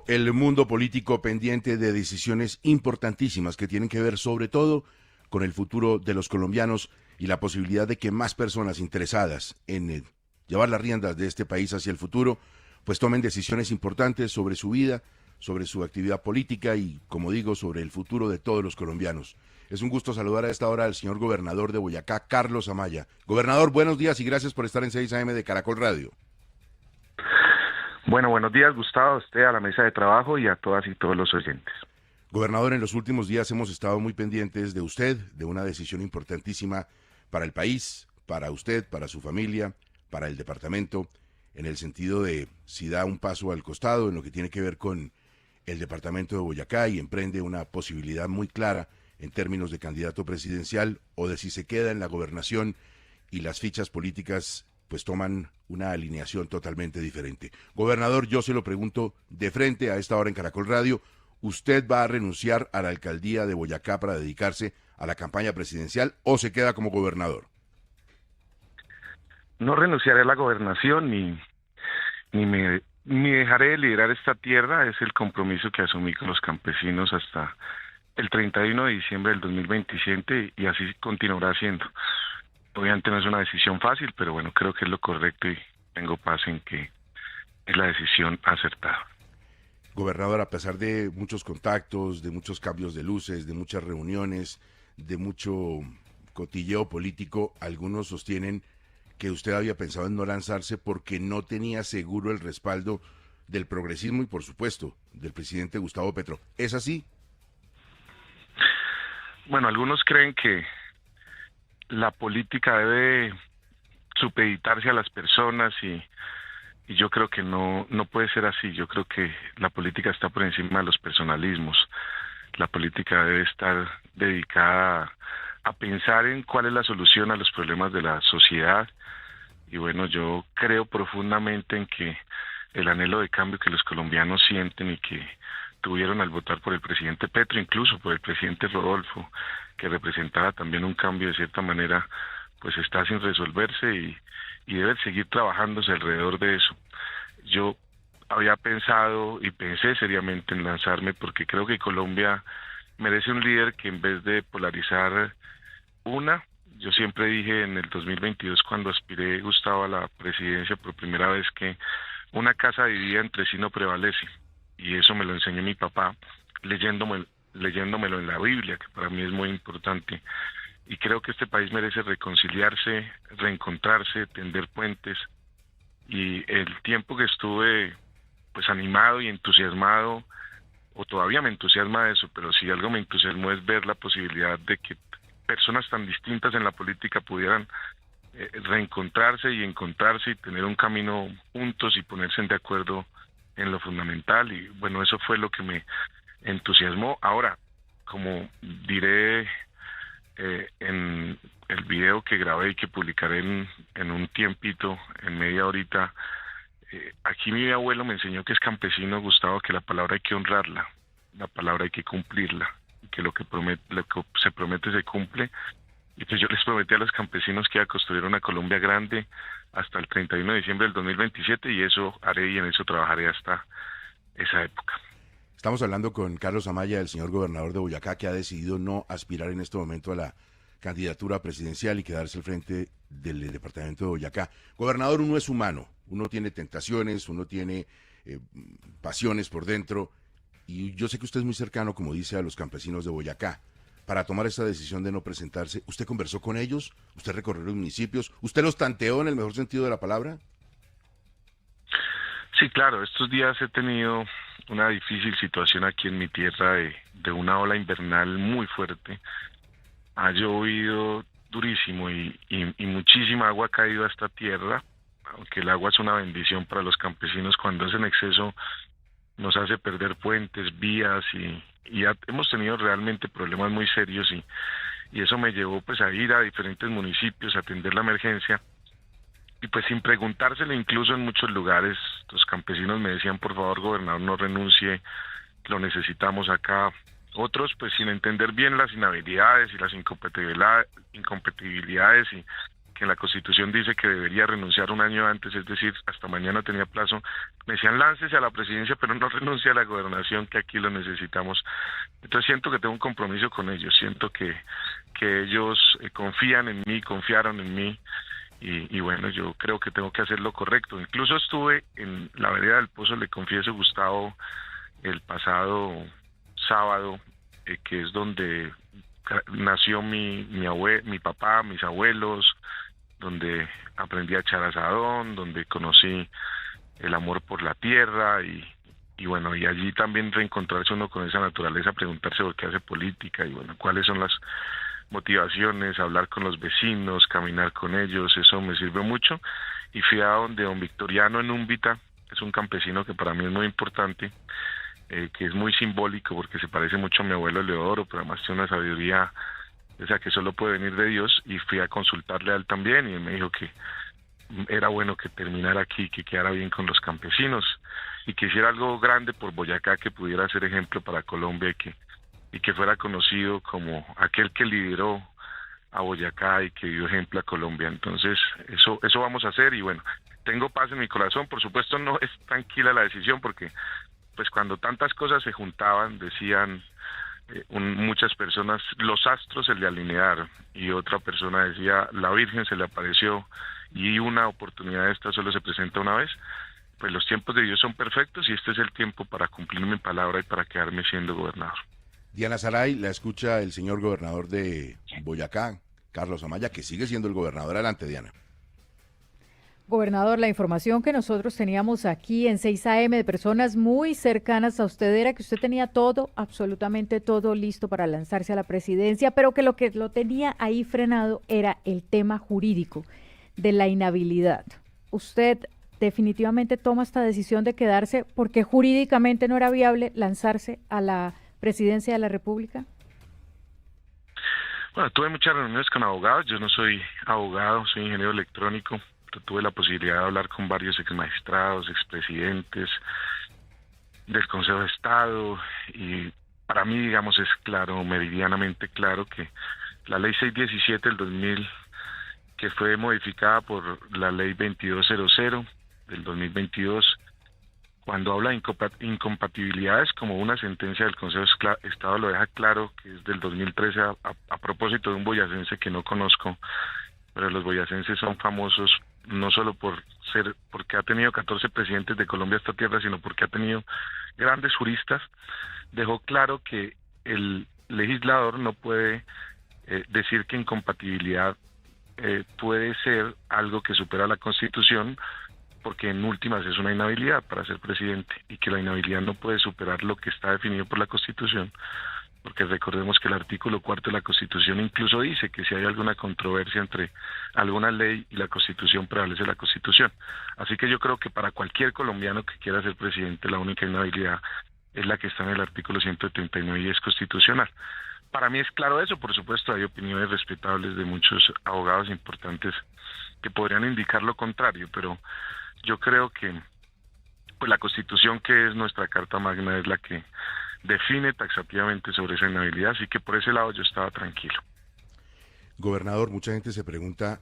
El mundo político pendiente de decisiones importantísimas que tienen que ver sobre todo con el futuro de los colombianos y la posibilidad de que más personas interesadas en llevar las riendas de este país hacia el futuro, pues tomen decisiones importantes sobre su vida, sobre su actividad política y, como digo, sobre el futuro de todos los colombianos. Es un gusto saludar a esta hora al señor gobernador de Boyacá, Carlos Amaya. Gobernador, buenos días y gracias por estar en 6 AM de Caracol Radio. Bueno, buenos días, Gustavo, a usted, a la mesa de trabajo y a todas y todos los oyentes. Gobernador, en los últimos días hemos estado muy pendientes de usted, de una decisión importantísima para el país, para usted, para su familia, para el departamento, en el sentido de si da un paso al costado en lo que tiene que ver con el departamento de Boyacá y emprende una posibilidad muy clara en términos de candidato presidencial o de si se queda en la gobernación y las fichas políticas pues toman una alineación totalmente diferente. Gobernador, yo se lo pregunto de frente a esta hora en Caracol Radio, ¿usted va a renunciar a la alcaldía de Boyacá para dedicarse a la campaña presidencial o se queda como gobernador? No renunciaré a la gobernación ni dejaré de liderar esta tierra. Es el compromiso que asumí con los campesinos hasta el 31 de diciembre del 2027 y así continuará siendo. Obviamente no es una decisión fácil, pero bueno, creo que es lo correcto y tengo paz en que es la decisión acertada. Gobernador, a pesar de muchos contactos, de muchos cambios de luces, de muchas reuniones, de mucho cotilleo político, algunos sostienen que usted había pensado en no lanzarse porque no tenía seguro el respaldo del progresismo y, por supuesto, del presidente Gustavo Petro. ¿Es así? Bueno, algunos creen que la política debe supeditarse a las personas y yo creo que no puede ser así. Yo creo que la política está por encima de los personalismos. La política debe estar dedicada a pensar en cuál es la solución a los problemas de la sociedad. Y bueno, yo creo profundamente en que el anhelo de cambio que los colombianos sienten y que tuvieron al votar por el presidente Petro, incluso por el presidente Rodolfo, que representaba también un cambio de cierta manera, pues está sin resolverse y debe seguir trabajándose alrededor de eso. Yo había pensado y pensé seriamente en lanzarme porque creo que Colombia merece un líder que en vez de polarizar yo siempre dije en el 2022 cuando aspiré, Gustavo, a la presidencia por primera vez que una casa dividida entre sí no prevalece. Y eso me lo enseñó mi papá leyéndomelo en la Biblia, que para mí es muy importante. Y creo que este país merece reconciliarse, reencontrarse, tender puentes. Y el tiempo que estuve pues animado y entusiasmado, o todavía me entusiasma eso, pero si algo me entusiasmó es ver la posibilidad de que personas tan distintas en la política pudieran reencontrarse y encontrarse y tener un camino juntos y ponerse de acuerdo en lo fundamental. Y bueno, eso fue lo que me entusiasmó. Ahora, como diré en el video que grabé y que publicaré en un tiempito, en media horita, aquí mi abuelo me enseñó que es campesino, Gustavo, que la palabra hay que honrarla, la palabra hay que cumplirla, que lo que se promete se cumple. Y pues yo les prometí a los campesinos que iba a construir una Colombia grande hasta el 31 de diciembre del 2027 y eso haré y en eso trabajaré hasta esa época. Estamos hablando con Carlos Amaya, el señor gobernador de Boyacá, que ha decidido no aspirar en este momento a la candidatura presidencial y quedarse al frente del departamento de Boyacá. Gobernador, uno es humano, uno tiene tentaciones, uno tiene pasiones por dentro, y yo sé que usted es muy cercano, como dice, a los campesinos de Boyacá. Para tomar esta decisión de no presentarse, ¿usted conversó con ellos? ¿Usted recorrió los municipios? ¿Usted los tanteó en el mejor sentido de la palabra? Sí, claro, estos días he tenido una difícil situación aquí en mi tierra de una ola invernal muy fuerte. Ha llovido durísimo y muchísima agua ha caído a esta tierra, aunque el agua es una bendición para los campesinos. Cuando es en exceso nos hace perder puentes, vías y hemos tenido realmente problemas muy serios y eso me llevó pues a ir a diferentes municipios a atender la emergencia. Y pues sin preguntárselo, incluso en muchos lugares, los campesinos me decían, por favor, gobernador, no renuncie, lo necesitamos acá. Otros, pues sin entender bien las inhabilidades y las incompatibilidades y que en la Constitución dice que debería renunciar un año antes, es decir, hasta mañana tenía plazo. Me decían, láncese a la presidencia, pero no renuncie a la gobernación, que aquí lo necesitamos. Entonces siento que tengo un compromiso con ellos, siento que ellos confían en mí, confiaron en mí, y bueno, yo creo que tengo que hacer lo correcto. Incluso estuve en la vereda del Pozo, le confieso, Gustavo, el pasado sábado, que es donde nació mi papá, mis abuelos, donde aprendí a echar asadón, donde conocí el amor por la tierra y bueno, y allí también reencontrarse uno con esa naturaleza, preguntarse por qué hace política y bueno, cuáles son las motivaciones, hablar con los vecinos, caminar con ellos, eso me sirve mucho. Y fui a donde don Victoriano en Úmbita, es un campesino que para mí es muy importante, que es muy simbólico porque se parece mucho a mi abuelo Leodoro, pero además tiene una sabiduría, o sea, que solo puede venir de Dios, y fui a consultarle a él también, y él me dijo que era bueno que terminara aquí, que quedara bien con los campesinos, y que hiciera algo grande por Boyacá, que pudiera ser ejemplo para Colombia, y que fuera conocido como aquel que lideró a Boyacá y que dio ejemplo a Colombia. Entonces, eso vamos a hacer, y bueno, tengo paz en mi corazón. Por supuesto, no es tranquila la decisión, porque pues cuando tantas cosas se juntaban, decían muchas personas, los astros se le alinearon, y otra persona decía, la Virgen se le apareció, y una oportunidad de esta solo se presenta una vez. Pues los tiempos de Dios son perfectos, y este es el tiempo para cumplir mi palabra y para quedarme siendo gobernador. Diana Saray, la escucha el señor gobernador de Boyacá, Carlos Amaya, que sigue siendo el gobernador. Adelante, Diana. Gobernador, la información que nosotros teníamos aquí en 6 AM de personas muy cercanas a usted era que usted tenía todo, absolutamente todo listo para lanzarse a la presidencia, pero que lo tenía ahí frenado era el tema jurídico de la inhabilidad. ¿Usted definitivamente toma esta decisión de quedarse porque jurídicamente no era viable lanzarse a la presidencia de la República? Bueno, tuve muchas reuniones con abogados. Yo no soy abogado, soy ingeniero electrónico, pero tuve la posibilidad de hablar con varios exmagistrados, expresidentes del Consejo de Estado, y para mí, digamos, es claro, meridianamente claro, que la ley 617 del 2000, que fue modificada por la ley 2200 del 2022, cuando habla de incompatibilidades, como una sentencia del Consejo de Estado lo deja claro, que es del 2013, a propósito de un boyacense que no conozco, pero los boyacenses son famosos no solo porque ha tenido 14 presidentes de Colombia a esta tierra, sino porque ha tenido grandes juristas. Dejó claro que el legislador no puede decir que incompatibilidad puede ser algo que supera la Constitución, porque en últimas es una inhabilidad para ser presidente, y que la inhabilidad no puede superar lo que está definido por la Constitución, porque recordemos que el artículo 4 de la Constitución incluso dice que si hay alguna controversia entre alguna ley y la Constitución, prevalece la Constitución. Así que yo creo que para cualquier colombiano que quiera ser presidente, la única inhabilidad es la que está en el artículo 139 y es constitucional. Para mí es claro eso. Por supuesto, hay opiniones respetables de muchos abogados importantes que podrían indicar lo contrario, pero yo creo que pues la Constitución, que es nuestra Carta Magna, es la que define taxativamente sobre esa inhabilidad, así que por ese lado yo estaba tranquilo. Gobernador, mucha gente se pregunta,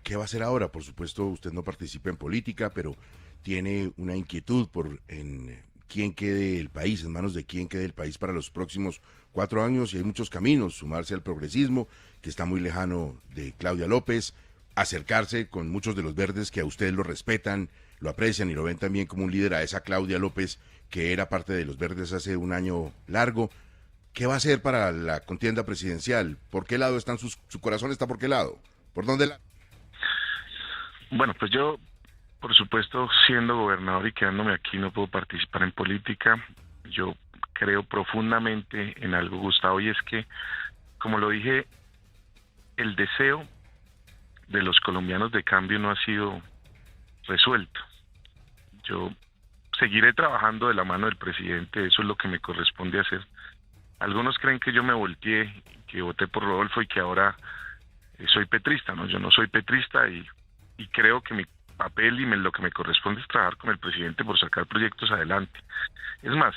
¿qué va a hacer ahora? Por supuesto, usted no participa en política, pero tiene una inquietud en quién quede el país, en manos de quién quede el país para los próximos 4 años, y hay muchos caminos: sumarse al progresismo, que está muy lejano de Claudia López, acercarse con muchos de los verdes que a ustedes lo respetan, lo aprecian y lo ven también como un líder, a esa Claudia López que era parte de los verdes hace un año largo. ¿Qué va a hacer para la contienda presidencial? ¿Por qué lado están su corazón está por qué lado? ¿Por dónde Bueno, pues yo, por supuesto, siendo gobernador y quedándome aquí, no puedo participar en política. Yo creo profundamente en algo, Gustavo, y es que, como lo dije, el deseo de los colombianos de cambio no ha sido resuelto. Yo seguiré trabajando de la mano del presidente, eso es lo que me corresponde hacer. Algunos creen que yo me volteé, que voté por Rodolfo y que ahora soy petrista, ¿no? Yo no soy petrista, y creo que mi papel y lo que me corresponde es trabajar con el presidente por sacar proyectos adelante. Es más,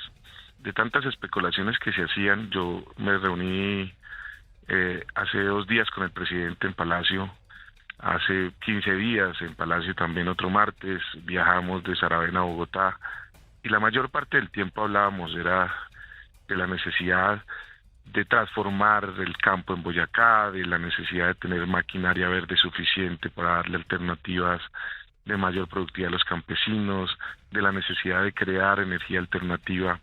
de tantas especulaciones que se hacían, yo me reuní hace 2 días con el presidente en Palacio, hace 15 días, en Palacio también otro martes, viajamos de Saravena a Bogotá, y la mayor parte del tiempo hablábamos era de la necesidad de transformar el campo en Boyacá, de la necesidad de tener maquinaria verde suficiente para darle alternativas de mayor productividad a los campesinos, de la necesidad de crear energía alternativa,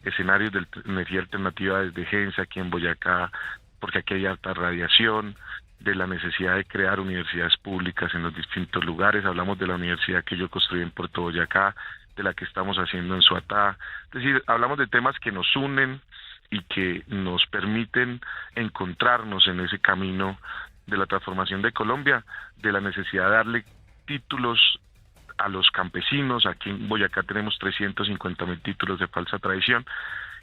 escenarios de energía alternativa desde Gensa aquí en Boyacá, porque aquí hay alta radiación, de la necesidad de crear universidades públicas en los distintos lugares. Hablamos de la universidad que yo construí en Puerto Boyacá, de la que estamos haciendo en Suatá. Es decir, hablamos de temas que nos unen y que nos permiten encontrarnos en ese camino de la transformación de Colombia, de la necesidad de darle títulos a los campesinos. Aquí en Boyacá tenemos 350.000 títulos de falsa tradición,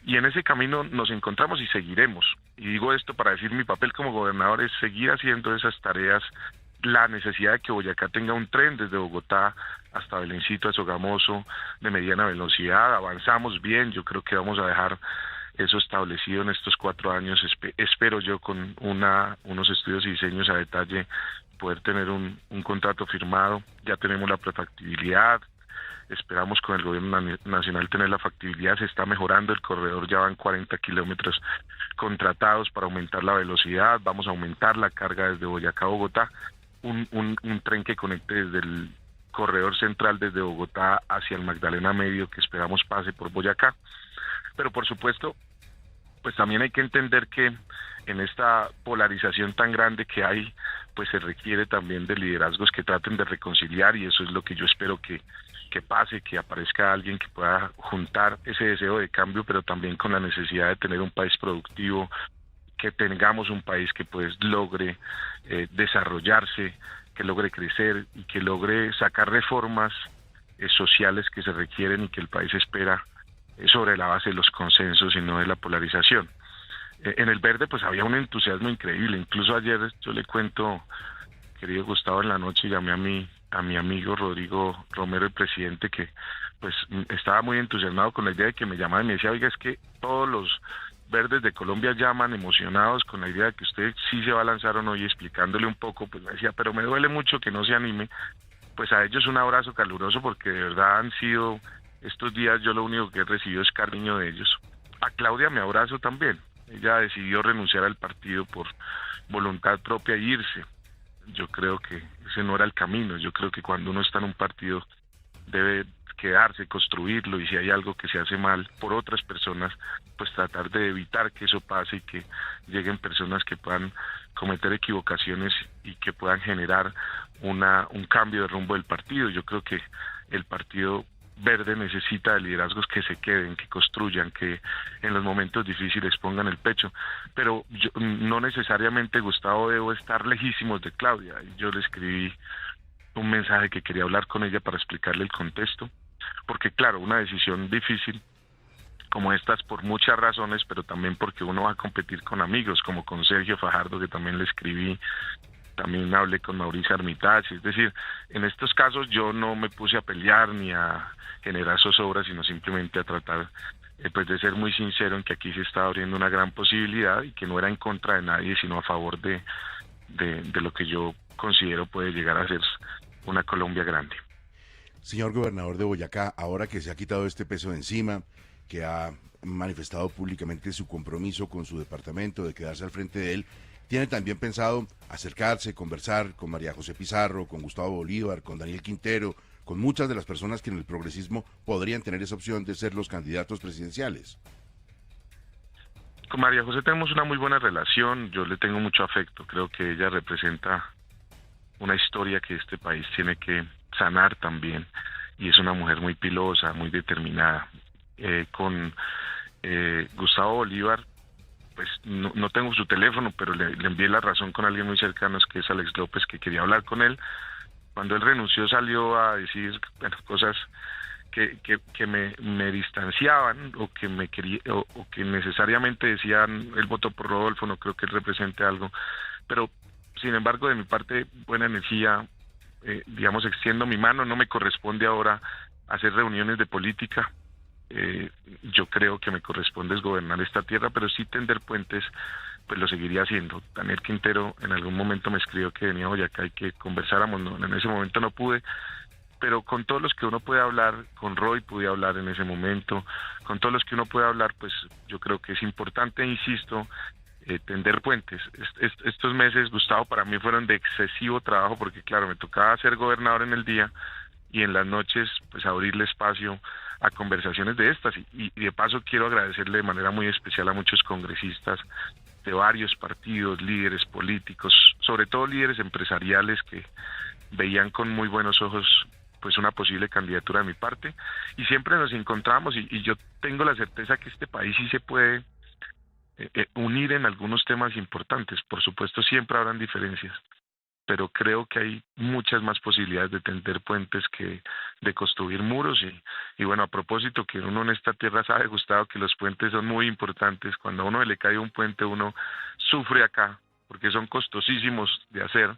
y en ese camino nos encontramos y seguiremos. Y digo esto para decir, mi papel como gobernador es seguir haciendo esas tareas, la necesidad de que Boyacá tenga un tren desde Bogotá hasta Belencito, a Sogamoso, de mediana velocidad. Avanzamos bien, yo creo que vamos a dejar eso establecido en estos 4 años, espero yo, con unos estudios y diseños a detalle, poder tener un contrato firmado. Ya tenemos la prefactibilidad, esperamos con el gobierno nacional tener la factibilidad, se está mejorando el corredor, ya van 40 kilómetros contratados para aumentar la velocidad, vamos a aumentar la carga desde Boyacá a Bogotá, un tren que conecte desde el corredor central desde Bogotá hacia el Magdalena Medio, que esperamos pase por Boyacá. Pero por supuesto, pues también hay que entender que en esta polarización tan grande que hay, pues se requiere también de liderazgos que traten de reconciliar, y eso es lo que yo espero que pase, que aparezca alguien que pueda juntar ese deseo de cambio, pero también con la necesidad de tener un país productivo, que tengamos un país que pues logre desarrollarse, que logre crecer y que logre sacar reformas sociales que se requieren y que el país espera, sobre la base de los consensos y no de la polarización. En el verde pues había un entusiasmo increíble. Incluso ayer, yo le cuento, querido Gustavo, en la noche llamé a mi amigo Rodrigo Romero, el presidente, que pues estaba muy entusiasmado con la idea de que me llamara y me decía, oiga, es que todos los verdes de Colombia llaman emocionados con la idea de que usted sí se va a lanzar o no, y explicándole un poco, pues me decía, pero me duele mucho que no se anime. Pues a ellos un abrazo caluroso, porque de verdad han sido, estos días yo lo único que he recibido es cariño de ellos. A Claudia me abrazo también. Ella decidió renunciar al partido por voluntad propia e irse. Yo creo que ese no era el camino. Yo creo que cuando uno está en un partido debe quedarse, construirlo, y si hay algo que se hace mal por otras personas, pues tratar de evitar que eso pase y que lleguen personas que puedan cometer equivocaciones y que puedan generar un cambio de rumbo del partido. Yo creo que el Partido Verde necesita de liderazgos que se queden, que construyan, que en los momentos difíciles pongan el pecho. Pero yo, no necesariamente, Gustavo, debo estar lejísimos de Claudia. Yo le escribí un mensaje que quería hablar con ella para explicarle el contexto, porque claro, una decisión difícil como estas por muchas razones, pero también porque uno va a competir con amigos, como con Sergio Fajardo, que también le escribí. También hablé con Mauricio Armitage. Es decir, en estos casos yo no me puse a pelear ni a generar zozobras, sino simplemente a tratar pues de ser muy sincero en que aquí se está abriendo una gran posibilidad y que no era en contra de nadie, sino a favor de lo que yo considero puede llegar a ser una Colombia grande. Señor gobernador de Boyacá, ahora que se ha quitado este peso de encima, que ha manifestado públicamente su compromiso con su departamento de quedarse al frente de él, ¿tiene también pensado acercarse, conversar con María José Pizarro, con Gustavo Bolívar, con Daniel Quintero, con muchas de las personas que en el progresismo podrían tener esa opción de ser los candidatos presidenciales? Con María José tenemos una muy buena relación, yo le tengo mucho afecto, creo que ella representa una historia que este país tiene que sanar también, y es una mujer muy pilosa, muy determinada. Con Gustavo Bolívar, pues no tengo su teléfono, pero le envié la razón con alguien muy cercano, que es Alex López, que quería hablar con él. Cuando él renunció salió a decir cosas que me distanciaban, o que me quería, o que necesariamente decían él votó por Rodolfo, no creo que él represente algo, pero sin embargo de mi parte buena energía, digamos, extiendo mi mano. No me corresponde ahora hacer reuniones de política. Yo creo que me corresponde es gobernar esta tierra, pero sí tender puentes pues lo seguiría haciendo. Daniel Quintero en algún momento me escribió que venía a Boyacá y que conversáramos, no, en ese momento no pude, pero con todos los que uno puede hablar, con Roy pude hablar en ese momento, con todos los que uno puede hablar, pues yo creo que es importante, insisto, tender puentes. Estos meses, Gustavo, para mí fueron de excesivo trabajo porque claro, me tocaba ser gobernador en el día y en las noches pues abrirle espacio a conversaciones de estas y de paso quiero agradecerle de manera muy especial a muchos congresistas de varios partidos, líderes políticos, sobre todo líderes empresariales que veían con muy buenos ojos pues una posible candidatura de mi parte y siempre nos encontramos y yo tengo la certeza que este país sí se puede unir en algunos temas importantes. Por supuesto siempre habrán diferencias, pero creo que hay muchas más posibilidades de tender puentes que de construir muros y bueno, a propósito que uno en esta tierra sabe, Gustavo, que los puentes son muy importantes. Cuando a uno le cae un puente uno sufre acá porque son costosísimos de hacer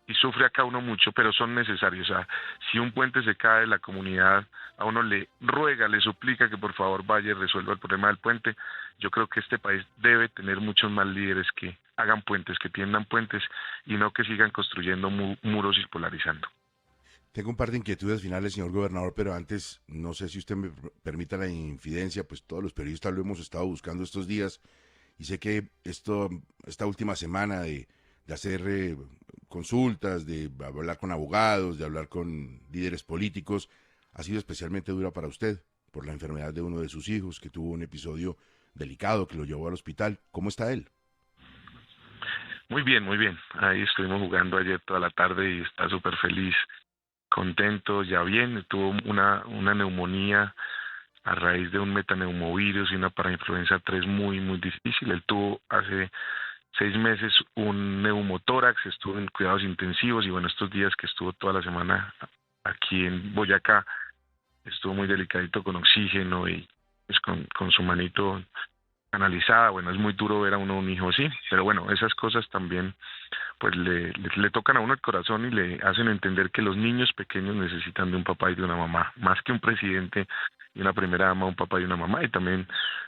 y sufre acá uno mucho, pero son necesarios. O sea, si un puente se cae, la comunidad a uno le ruega, le suplica que por favor vaya y resuelva el problema del puente. Yo creo que este país debe tener muchos más líderes que hagan puentes, que tiendan puentes y no que sigan construyendo muros y polarizando. Tengo un par de inquietudes finales, señor gobernador, pero antes, no sé si usted me permita la infidencia, pues todos los periodistas lo hemos estado buscando estos días y sé que esta última semana de hacer consultas, de hablar con abogados, de hablar con líderes políticos, ha sido especialmente dura para usted por la enfermedad de uno de sus hijos, que tuvo un episodio delicado que lo llevó al hospital. ¿Cómo está él? Muy bien, muy bien. Ahí estuvimos jugando ayer toda la tarde y está súper feliz, contento, ya bien. Tuvo una neumonía a raíz de un metaneumovirus y una parainfluenza 3 muy, muy difícil. Él tuvo hace 6 meses un neumotórax, estuvo en cuidados intensivos y bueno, estos días que estuvo toda la semana aquí en Boyacá, estuvo muy delicadito con oxígeno y pues con su manito analizada. Bueno, es muy duro ver a uno un hijo así, pero bueno, esas cosas también pues le tocan a uno el corazón y le hacen entender que los niños pequeños necesitan de un papá y de una mamá, más que un presidente y una primera dama, un papá y una mamá, y también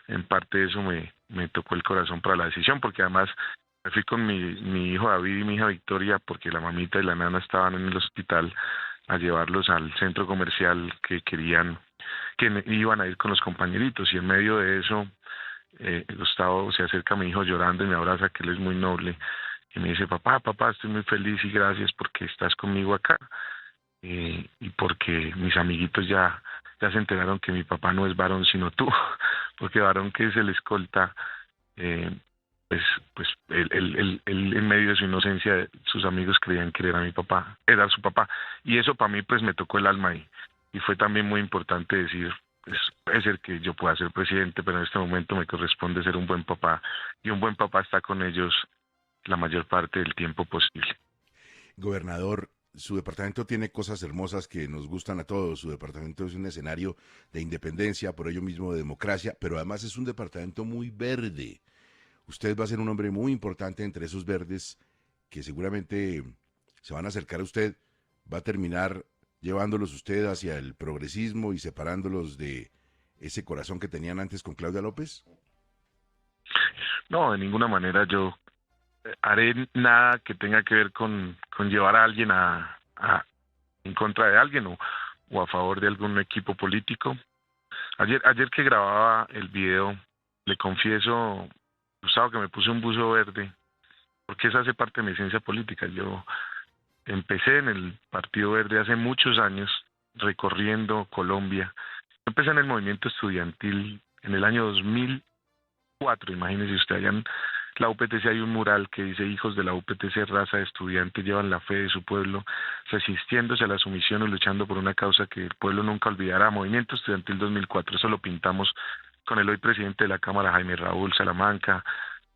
en parte eso me tocó el corazón para la decisión, porque además me fui con mi hijo David y mi hija Victoria, porque la mamita y la nana estaban en el hospital, a llevarlos al centro comercial que querían, que iban a ir con los compañeritos, y en medio de eso Gustavo se acerca a mi hijo llorando y me abraza, que él es muy noble, y me dice: papá, estoy muy feliz y gracias porque estás conmigo acá, y porque mis amiguitos ya se enteraron que mi papá no es varón sino tú, porque varón que es el escolta, pues él en medio de su inocencia, sus amigos creían que era mi papá, era su papá, y eso para mí pues me tocó el alma y fue también muy importante decir, pues puede ser que yo pueda ser presidente, pero en este momento me corresponde ser un buen papá, y un buen papá está con ellos la mayor parte del tiempo posible. Gobernador, su departamento tiene cosas hermosas que nos gustan a todos. Su departamento es un escenario de independencia, por ello mismo de democracia, pero además es un departamento muy verde. Usted va a ser un hombre muy importante entre esos verdes que seguramente se van a acercar a usted. Va a terminar llevándolos usted hacia el progresismo y separándolos de ese corazón que tenían antes con Claudia López. No, de ninguna manera yo haré nada que tenga que ver con llevar a alguien en contra de alguien o a favor de algún equipo político. Ayer que grababa el video, le confieso, Gustavo, que me puse un buzo verde, porque esa hace parte de mi esencia política. Yo empecé en el Partido Verde hace muchos años, recorriendo Colombia. Empecé en el movimiento estudiantil en el año 2004, imagínese usted, allá en la UPTC hay un mural que dice: hijos de la UPTC, raza de estudiantes, llevan la fe de su pueblo, resistiéndose a la sumisión y luchando por una causa que el pueblo nunca olvidará. Movimiento Estudiantil 2004, eso lo pintamos con el hoy presidente de la Cámara, Jaime Raúl Salamanca,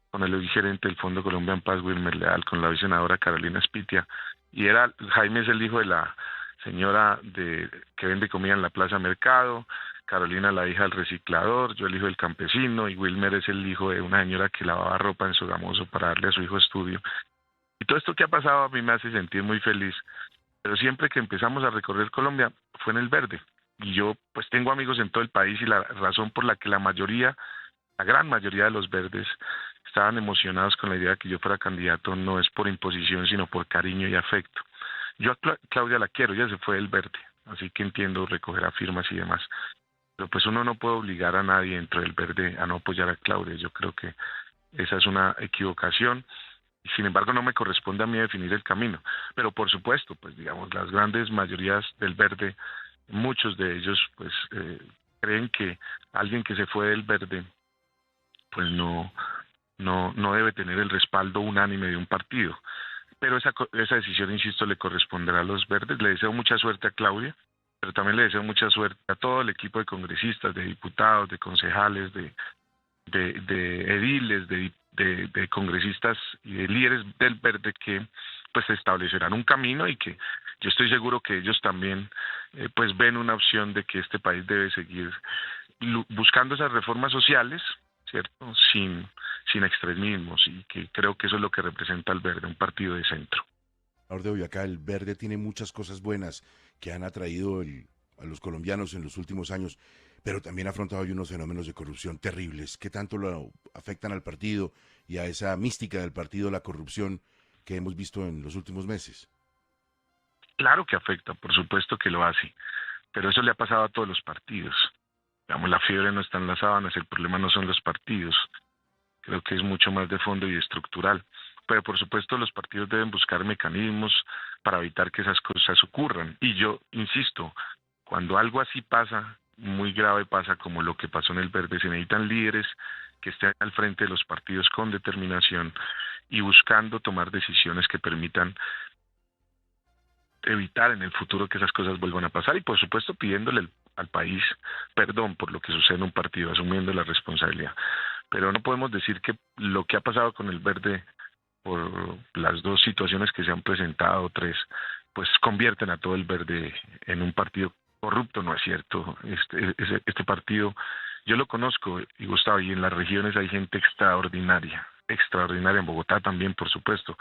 con el hoy gerente del Fondo Colombia en Paz, Wilmer Leal, con la hoy senadora Carolina Spitia, y Jaime es el hijo de la señora que vende comida en la Plaza Mercado, Carolina la hija del reciclador, yo el hijo del campesino, y Wilmer es el hijo de una señora que lavaba ropa en Sogamoso para darle a su hijo estudio. Y todo esto que ha pasado a mí me hace sentir muy feliz, pero siempre que empezamos a recorrer Colombia fue en el verde, y yo pues tengo amigos en todo el país, y la razón por la que la gran mayoría de los verdes estaban emocionados con la idea de que yo fuera candidato no es por imposición, sino por cariño y afecto. Yo a Claudia la quiero, ella se fue del Verde, así que entiendo, recogerá firmas y demás. Pero pues uno no puede obligar a nadie dentro del Verde a no apoyar a Claudia. Yo creo que esa es una equivocación. Y sin embargo no me corresponde a mí definir el camino. Pero por supuesto, pues digamos, las grandes mayorías del Verde, muchos de ellos pues creen que alguien que se fue del Verde pues no debe tener el respaldo unánime de un partido. Pero esa decisión, insisto, le corresponderá a los verdes. Le deseo mucha suerte a Claudia, pero también le deseo mucha suerte a todo el equipo de congresistas, de diputados, de concejales, de ediles, de congresistas y de líderes del verde que pues establecerán un camino, y que yo estoy seguro que ellos también pues ven una opción de que este país debe seguir buscando esas reformas sociales, ¿cierto? Sin extremismos, y que creo que eso es lo que representa el Verde, un partido de centro. De Boyacá, el Verde tiene muchas cosas buenas que han atraído a los colombianos en los últimos años, pero también ha afrontado hoy unos fenómenos de corrupción terribles que tanto lo afectan al partido y a esa mística del partido, la corrupción que hemos visto en los últimos meses. Claro que afecta, por supuesto que lo hace, pero eso le ha pasado a todos los partidos. Digamos, la fiebre no está en las sábanas, el problema no son los partidos. Creo que es mucho más de fondo y estructural. Pero por supuesto los partidos deben buscar mecanismos para evitar que esas cosas ocurran. Y yo insisto, cuando algo así pasa, muy grave pasa como lo que pasó en el Verde, se necesitan líderes que estén al frente de los partidos con determinación y buscando tomar decisiones que permitan evitar en el futuro que esas cosas vuelvan a pasar, y por supuesto pidiéndole al país perdón por lo que sucede en un partido, asumiendo la responsabilidad. Pero no podemos decir que lo que ha pasado con el Verde, por las dos situaciones que se han presentado, tres, pues convierten a todo el Verde en un partido corrupto. No es cierto. Este partido, yo lo conozco, y Gustavo, y en las regiones hay gente extraordinaria, en Bogotá también, por supuesto.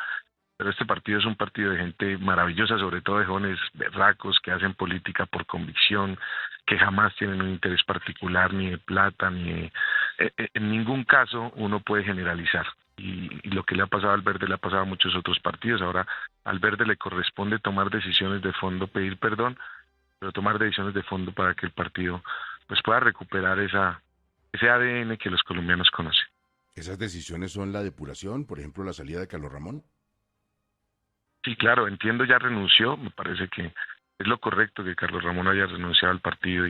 Pero este partido es un partido de gente maravillosa, sobre todo de jóvenes berracos que hacen política por convicción, que jamás tienen un interés particular, ni de plata, ni de... En ningún caso uno puede generalizar. Y lo que le ha pasado al Verde le ha pasado a muchos otros partidos. Ahora al Verde le corresponde tomar decisiones de fondo, pedir perdón, pero tomar decisiones de fondo para que el partido pues pueda recuperar ese ADN que los colombianos conocen. ¿Esas decisiones son la depuración, por ejemplo, la salida de Carlos Ramón? Sí, claro, entiendo, ya renunció, me parece que es lo correcto que Carlos Ramón haya renunciado al partido,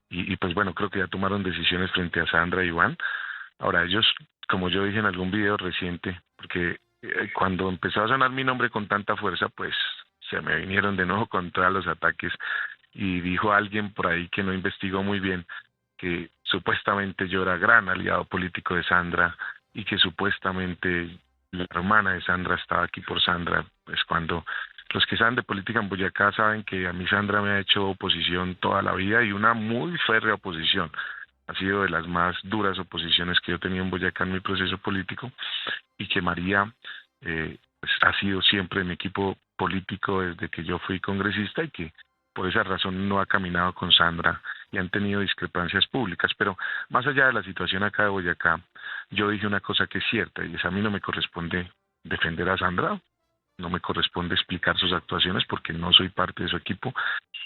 y pues bueno, creo que ya tomaron decisiones frente a Sandra y Iván. Ahora ellos, como yo dije en algún video reciente, porque cuando empezó a sonar mi nombre con tanta fuerza, pues se me vinieron de nuevo con todos los ataques, y dijo alguien por ahí que no investigó muy bien que supuestamente yo era gran aliado político de Sandra, y que supuestamente la hermana de Sandra estaba aquí por Sandra. Pues cuando los que saben de política en Boyacá saben que a mí Sandra me ha hecho oposición toda la vida, y una muy férrea oposición. Ha sido de las más duras oposiciones que yo he tenido en Boyacá en mi proceso político, y que María pues ha sido siempre mi equipo político desde que yo fui congresista, y que por esa razón no ha caminado con Sandra y han tenido discrepancias públicas. Pero más allá de la situación acá de Boyacá, yo dije una cosa que es cierta, y es: a mí no me corresponde defender a Sandra, no me corresponde explicar sus actuaciones porque no soy parte de su equipo,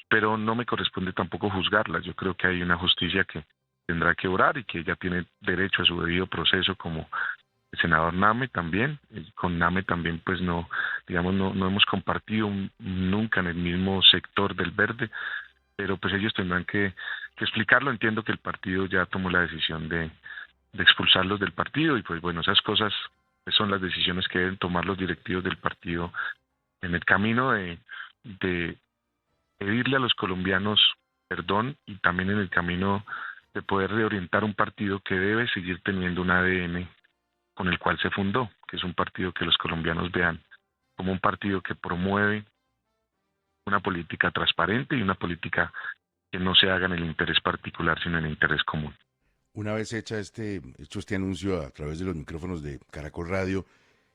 pero no me corresponde tampoco juzgarla. Yo creo que hay una justicia que tendrá que obrar, y que ella tiene derecho a su debido proceso, como el senador Name también. Con Name también pues no hemos compartido nunca en el mismo sector del Verde, pero pues ellos tendrán que explicarlo. Entiendo que el partido ya tomó la decisión de expulsarlos del partido, y pues bueno, esas cosas son las decisiones que deben tomar los directivos del partido en el camino de pedirle a los colombianos perdón, y también en el camino de poder reorientar un partido que debe seguir teniendo un ADN con el cual se fundó, que es un partido que los colombianos vean como un partido que promueve una política transparente y una política que no se haga en el interés particular, sino en el interés común. Una vez hecho este anuncio a través de los micrófonos de Caracol Radio,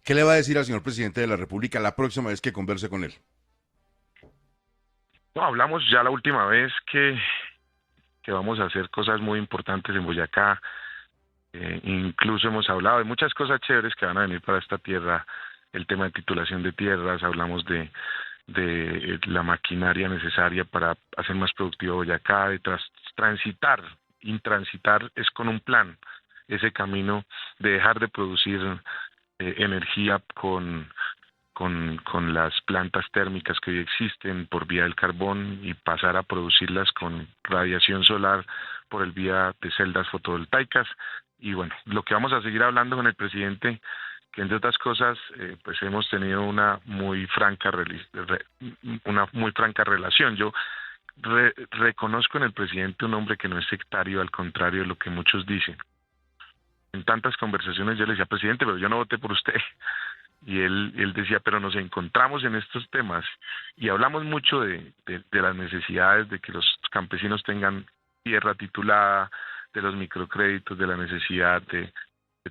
¿qué le va a decir al señor presidente de la República la próxima vez que converse con él? No, hablamos ya la última vez que vamos a hacer cosas muy importantes en Boyacá, Incluso hemos hablado de muchas cosas chéveres que van a venir para esta tierra, el tema de titulación de tierras, hablamos de la maquinaria necesaria para hacer más productivo Boyacá, de transitar, intransitar es con un plan, ese camino de dejar de producir energía con las plantas térmicas que hoy existen por vía del carbón y pasar a producirlas con radiación solar por el vía de celdas fotovoltaicas. Y bueno, lo que vamos a seguir hablando con el presidente, que entre otras cosas, pues hemos tenido una muy franca relación. Yo reconozco en el presidente un hombre que no es sectario, al contrario de lo que muchos dicen. En tantas conversaciones yo le decía, presidente, pero yo no voté por usted. Y él decía, pero nos encontramos en estos temas y hablamos mucho de las necesidades de que los campesinos tengan tierra titulada, de los microcréditos, de la necesidad de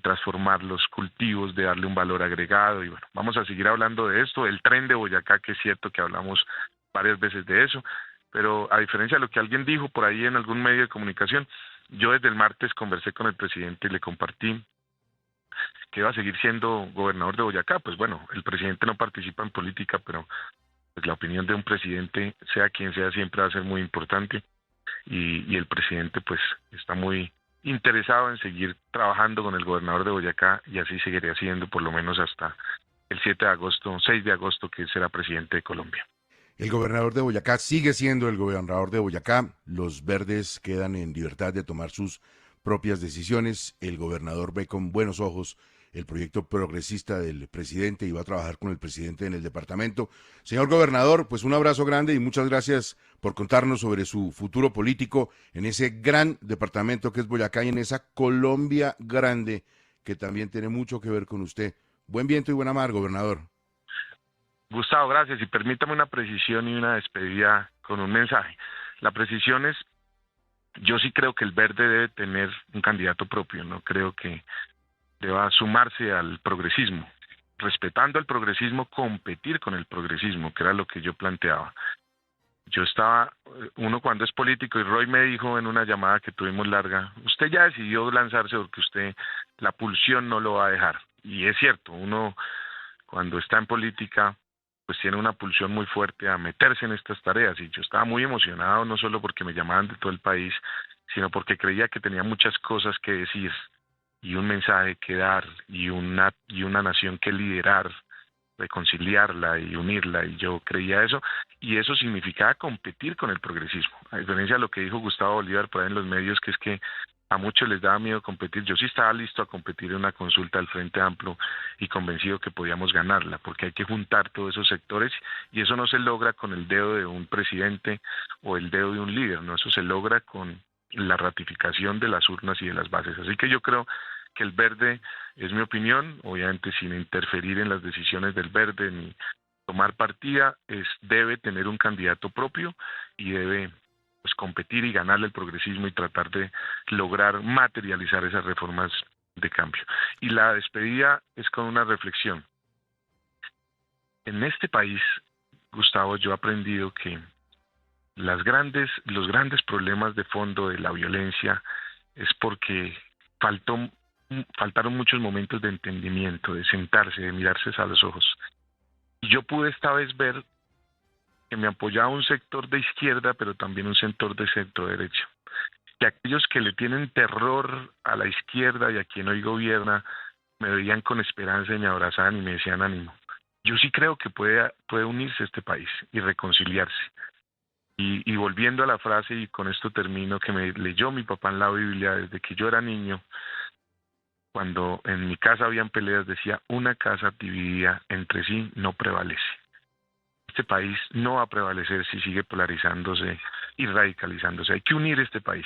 transformar los cultivos, de darle un valor agregado. Y bueno, vamos a seguir hablando de esto, el tren de Boyacá, que es cierto que hablamos varias veces de eso, pero a diferencia de lo que alguien dijo por ahí en algún medio de comunicación, yo desde el martes conversé con el presidente y le compartí que iba a seguir siendo gobernador de Boyacá. Pues bueno, el presidente no participa en política, pero pues la opinión de un presidente, sea quien sea, siempre va a ser muy importante, y el presidente pues está muy interesado en seguir trabajando con el gobernador de Boyacá, y así seguiría siendo por lo menos hasta el 6 de agosto, que será presidente de Colombia. El gobernador de Boyacá sigue siendo el gobernador de Boyacá. Los verdes quedan en libertad de tomar sus propias decisiones. El gobernador ve con buenos ojos el proyecto progresista del presidente y va a trabajar con el presidente en el departamento. Señor gobernador, pues un abrazo grande y muchas gracias por contarnos sobre su futuro político en ese gran departamento que es Boyacá y en esa Colombia grande que también tiene mucho que ver con usted. Buen viento y buena mar, gobernador. Gustavo, gracias. Y permítame una precisión y una despedida con un mensaje. La precisión es, yo sí creo que el verde debe tener un candidato propio, no creo que deba sumarse al progresismo, respetando el progresismo, competir con el progresismo, que era lo que yo planteaba. Uno cuando es político, y Roy me dijo en una llamada que tuvimos larga, usted ya decidió lanzarse porque usted, la pulsión no lo va a dejar. Y es cierto, uno cuando está en política, pues tiene una pulsión muy fuerte a meterse en estas tareas, y yo estaba muy emocionado, no solo porque me llamaban de todo el país, sino porque creía que tenía muchas cosas que decir, y un mensaje que dar, y una nación que liderar, reconciliarla y unirla, y yo creía eso, y eso significaba competir con el progresismo, a diferencia de lo que dijo Gustavo Bolívar por ahí en los medios, que es que a muchos les daba miedo competir. Yo sí estaba listo a competir en una consulta al Frente Amplio y convencido que podíamos ganarla, porque hay que juntar todos esos sectores, y eso no se logra con el dedo de un presidente o el dedo de un líder, no, eso se logra con la ratificación de las urnas y de las bases. Así que yo creo que el verde, es mi opinión, obviamente sin interferir en las decisiones del verde ni tomar partida, debe tener un candidato propio y debe pues competir y ganarle el progresismo y tratar de lograr materializar esas reformas de cambio. Y la despedida es con una reflexión. En este país, Gustavo, yo he aprendido que los grandes problemas de fondo de la violencia es porque faltaron muchos momentos de entendimiento, de sentarse, de mirarse a los ojos. Y yo pude esta vez ver que me apoyaba un sector de izquierda, pero también un sector de centro derecho. Que aquellos que le tienen terror a la izquierda y a quien hoy gobierna, me veían con esperanza y me abrazaban y me decían ánimo. Yo sí creo que puede unirse este país y reconciliarse. Y volviendo a la frase, y con esto termino, que me leyó mi papá en la Biblia desde que yo era niño, cuando en mi casa habían peleas, decía, una casa dividida entre sí no prevalece. Este país no va a prevalecer si sigue polarizándose y radicalizándose. Hay que unir este país.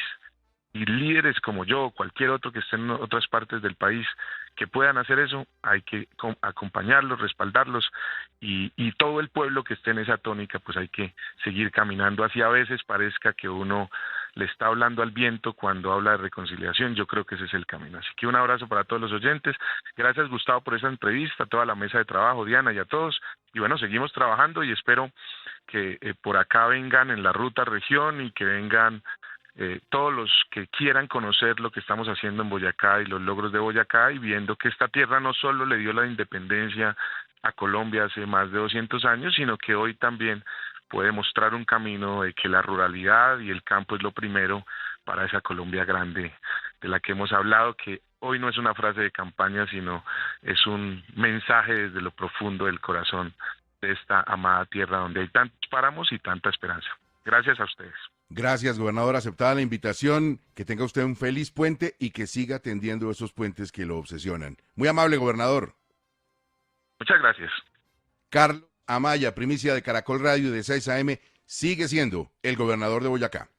Y líderes como yo o cualquier otro que esté en otras partes del país que puedan hacer eso, hay que acompañarlos, respaldarlos, y todo el pueblo que esté en esa tónica, pues hay que seguir caminando. Así a veces parezca que uno le está hablando al viento cuando habla de reconciliación. Yo creo que ese es el camino. Así que un abrazo para todos los oyentes. Gracias, Gustavo, por esa entrevista, a toda la mesa de trabajo, Diana, y a todos. Y bueno, seguimos trabajando y espero que por acá vengan en la ruta región y que vengan todos los que quieran conocer lo que estamos haciendo en Boyacá y los logros de Boyacá, y viendo que esta tierra no solo le dio la independencia a Colombia hace más de 200 años, sino que hoy también puede mostrar un camino de que la ruralidad y el campo es lo primero para esa Colombia grande de la que hemos hablado, que hoy no es una frase de campaña, sino es un mensaje desde lo profundo del corazón de esta amada tierra donde hay tantos páramos y tanta esperanza. Gracias a ustedes. Gracias, gobernador, aceptada la invitación, que tenga usted un feliz puente y que siga atendiendo esos puentes que lo obsesionan. Muy amable, gobernador. Muchas gracias. Carlos Amaya, primicia de Caracol Radio de 6 AM, sigue siendo el gobernador de Boyacá.